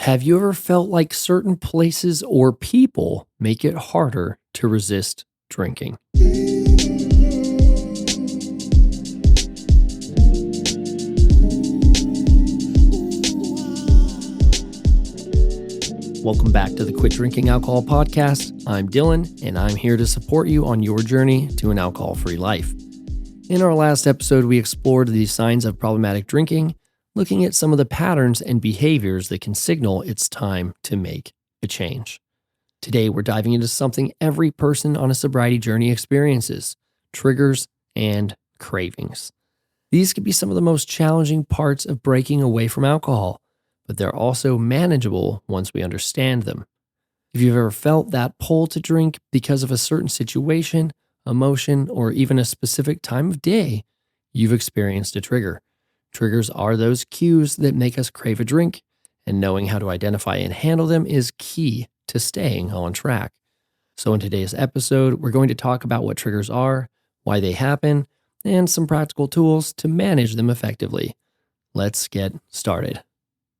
Have you ever felt like certain places or people make it harder to resist drinking? Welcome back to the Quit Drinking Alcohol podcast. I'm Dylan, and I'm here to support you on your journey to an alcohol-free life. In our last episode, we explored the signs of problematic drinking, looking at some of the patterns and behaviors that can signal it's time to make a change. Today, we're diving into something every person on a sobriety journey experiences: triggers and cravings. These can be some of the most challenging parts of breaking away from alcohol, but they're also manageable once we understand them. If you've ever felt that pull to drink because of a certain situation, emotion, or even a specific time of day, you've experienced a trigger. Triggers are those cues that make us crave a drink, and knowing how to identify and handle them is key to staying on track. So in today's episode, we're going to talk about what triggers are, why they happen, and some practical tools to manage them effectively. Let's get started.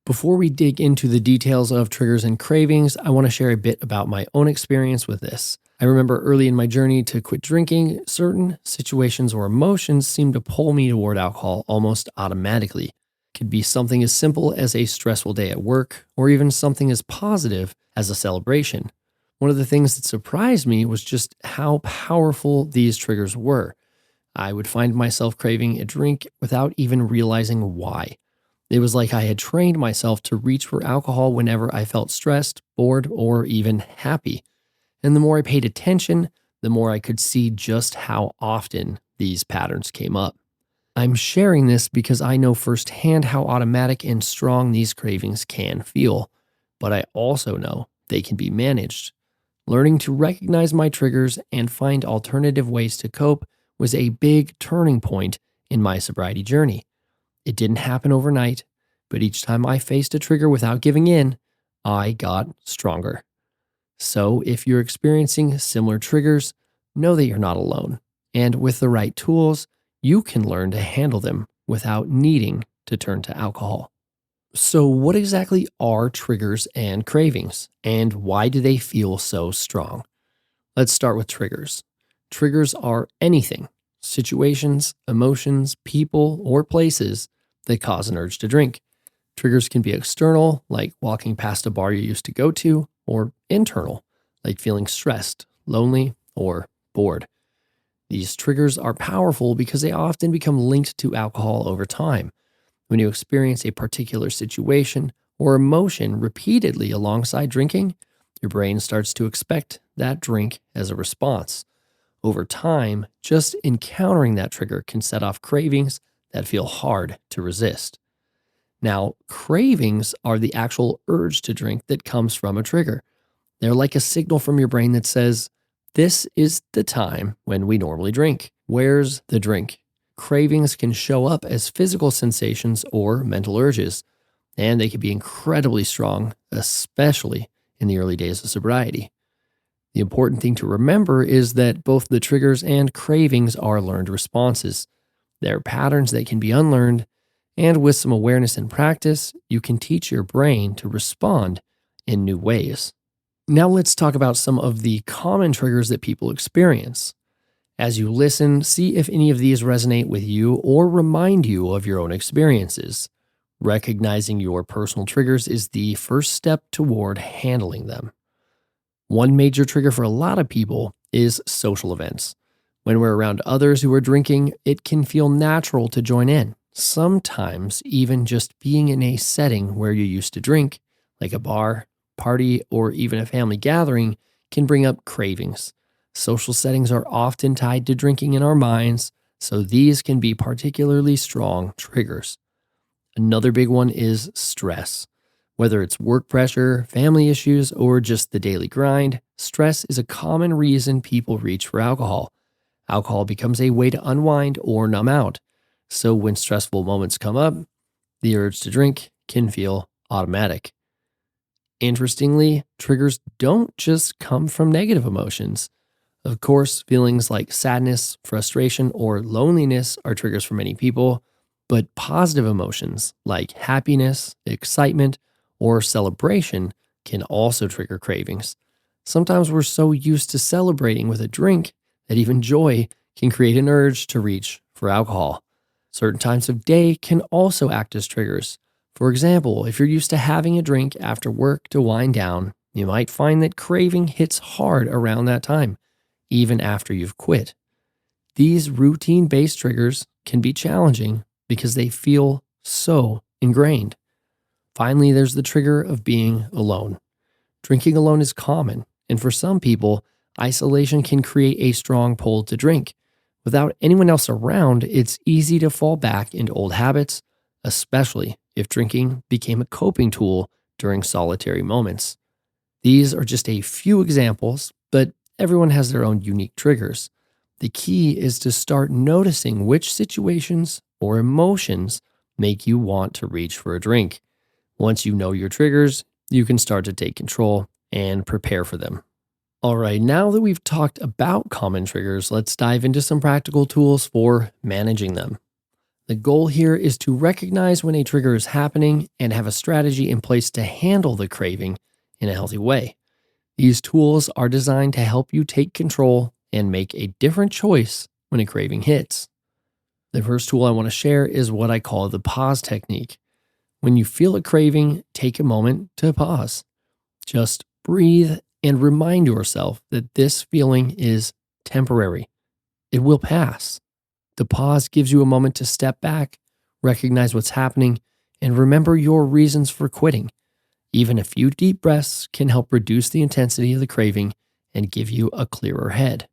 Before we dig into the details of triggers and cravings, I want to share a bit about my own experience with this. I remember early in my journey to quit drinking, certain situations or emotions seemed to pull me toward alcohol almost automatically. It could be something as simple as a stressful day at work, or even something as positive as a celebration. One of the things that surprised me was just how powerful these triggers were. I would find myself craving a drink without even realizing why. It was like I had trained myself to reach for alcohol whenever I felt stressed, bored, or even happy. And the more I paid attention, the more I could see just how often these patterns came up. I'm sharing this because I know firsthand how automatic and strong these cravings can feel, but I also know they can be managed. Learning to recognize my triggers and find alternative ways to cope was a big turning point in my sobriety journey. It didn't happen overnight, but each time I faced a trigger without giving in, I got stronger. So if you're experiencing similar triggers, know that you're not alone. And with the right tools, you can learn to handle them without needing to turn to alcohol. So what exactly are triggers and cravings, and why do they feel so strong? Let's start with triggers. Triggers are anything, situations, emotions, people, or places that cause an urge to drink. Triggers can be external, like walking past a bar you used to go to, or internal, like feeling stressed, lonely, or bored. These triggers are powerful because they often become linked to alcohol over time. When you experience a particular situation or emotion repeatedly alongside drinking, your brain starts to expect that drink as a response. Over time, just encountering that trigger can set off cravings that feel hard to resist. Now, cravings are the actual urge to drink that comes from a trigger. They're like a signal from your brain that says, this is the time when we normally drink. Where's the drink? Cravings can show up as physical sensations or mental urges, and they can be incredibly strong, especially in the early days of sobriety. The important thing to remember is that both the triggers and cravings are learned responses. They're patterns that can be unlearned, and with some awareness and practice, you can teach your brain to respond in new ways. Now let's talk about some of the common triggers that people experience. As you listen, see if any of these resonate with you or remind you of your own experiences. Recognizing your personal triggers is the first step toward handling them. One major trigger for a lot of people is social events. When we're around others who are drinking, it can feel natural to join in. Sometimes even just being in a setting where you used to drink, like a bar, party, or even a family gathering, can bring up cravings. Social settings are often tied to drinking in our minds, so these can be particularly strong triggers. Another big one is stress. Whether it's work pressure, family issues, or just the daily grind, stress is a common reason people reach for alcohol. Alcohol becomes a way to unwind or numb out. So when stressful moments come up, the urge to drink can feel automatic. Interestingly, triggers don't just come from negative emotions. Of course, feelings like sadness, frustration, or loneliness are triggers for many people, but positive emotions like happiness, excitement, or celebration can also trigger cravings. Sometimes we're so used to celebrating with a drink that even joy can create an urge to reach for alcohol. Certain times of day can also act as triggers. For example, if you're used to having a drink after work to wind down, you might find that craving hits hard around that time, even after you've quit. These routine based triggers can be challenging because they feel so ingrained. Finally, there's the trigger of being alone. Drinking alone is common, and for some people, isolation can create a strong pull to drink. Without anyone else around, it's easy to fall back into old habits, especially if drinking became a coping tool during solitary moments. These are just a few examples, but everyone has their own unique triggers. The key is to start noticing which situations or emotions make you want to reach for a drink. Once you know your triggers, you can start to take control and prepare for them. All right, now that we've talked about common triggers, let's dive into some practical tools for managing them. The goal here is to recognize when a trigger is happening and have a strategy in place to handle the craving in a healthy way. These tools are designed to help you take control and make a different choice when a craving hits. The first tool I want to share is what I call the pause technique. When you feel a craving, take a moment to pause. Just breathe and remind yourself that this feeling is temporary. It will pass. The pause gives you a moment to step back, recognize what's happening, and remember your reasons for quitting. Even a few deep breaths can help reduce the intensity of the craving and give you a clearer head.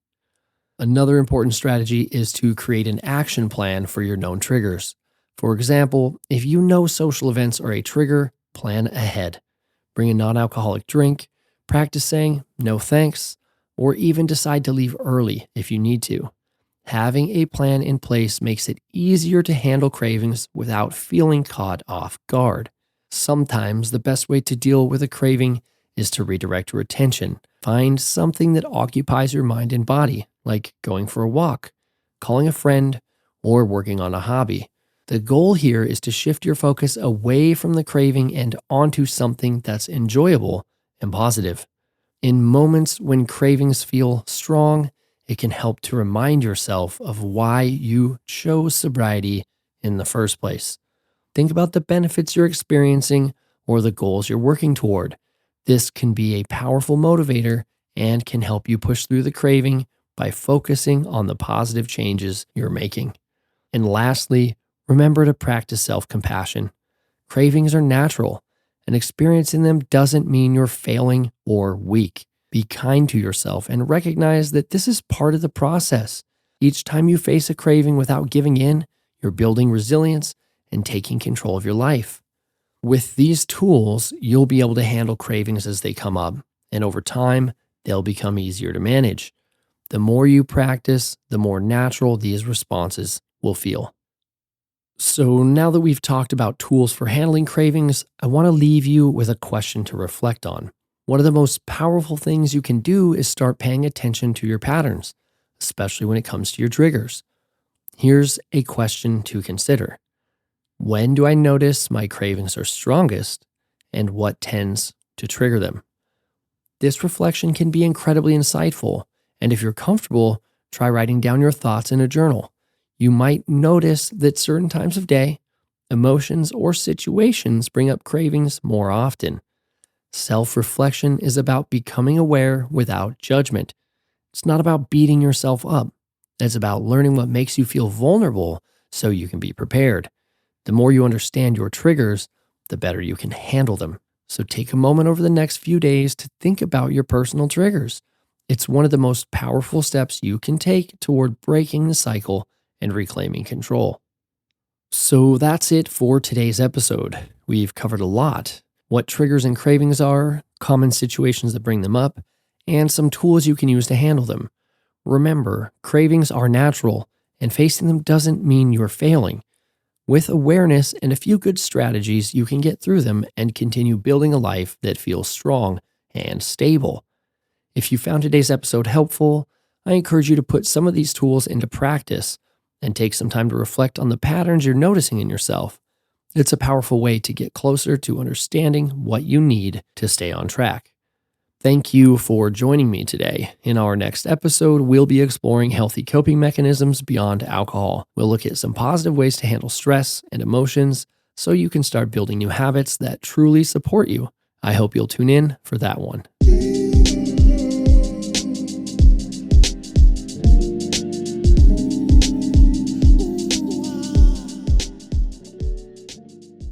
Another important strategy is to create an action plan for your known triggers. For example, if you know social events are a trigger, plan ahead. Bring a non-alcoholic drink, practice saying no thanks, or even decide to leave early if you need to. Having a plan in place makes it easier to handle cravings without feeling caught off guard. Sometimes the best way to deal with a craving is to redirect your attention. Find something that occupies your mind and body, like going for a walk, calling a friend, or working on a hobby. The goal here is to shift your focus away from the craving and onto something that's enjoyable and positive. In moments when cravings feel strong, it can help to remind yourself of why you chose sobriety in the first place. Think about the benefits you're experiencing or the goals you're working toward. This can be a powerful motivator and can help you push through the craving by focusing on the positive changes you're making. And lastly, remember to practice self-compassion. Cravings are natural, and experiencing them doesn't mean you're failing or weak. Be kind to yourself and recognize that this is part of the process. Each time you face a craving without giving in, you're building resilience and taking control of your life. With these tools, you'll be able to handle cravings as they come up, and over time, they'll become easier to manage. The more you practice, the more natural these responses will feel. So now that we've talked about tools for handling cravings, I want to leave you with a question to reflect on. One of the most powerful things you can do is start paying attention to your patterns, especially when it comes to your triggers. Here's a question to consider. When do I notice my cravings are strongest, and what tends to trigger them? This reflection can be incredibly insightful, and if you're comfortable, try writing down your thoughts in a journal. You might notice that certain times of day, emotions, or situations bring up cravings more often. Self-reflection is about becoming aware without judgment. It's not about beating yourself up. It's about learning what makes you feel vulnerable so you can be prepared. The more you understand your triggers, the better you can handle them. So take a moment over the next few days to think about your personal triggers. It's one of the most powerful steps you can take toward breaking the cycle and reclaiming control. So that's it for today's episode. We've covered a lot: what triggers and cravings are, common situations that bring them up, and some tools you can use to handle them. Remember, cravings are natural, and facing them doesn't mean you're failing. With awareness and a few good strategies, you can get through them and continue building a life that feels strong and stable. If you found today's episode helpful, I encourage you to put some of these tools into practice and take some time to reflect on the patterns you're noticing in yourself. It's a powerful way to get closer to understanding what you need to stay on track. Thank you for joining me today. In our next episode, we'll be exploring healthy coping mechanisms beyond alcohol. We'll look at some positive ways to handle stress and emotions so you can start building new habits that truly support you. I hope you'll tune in for that one.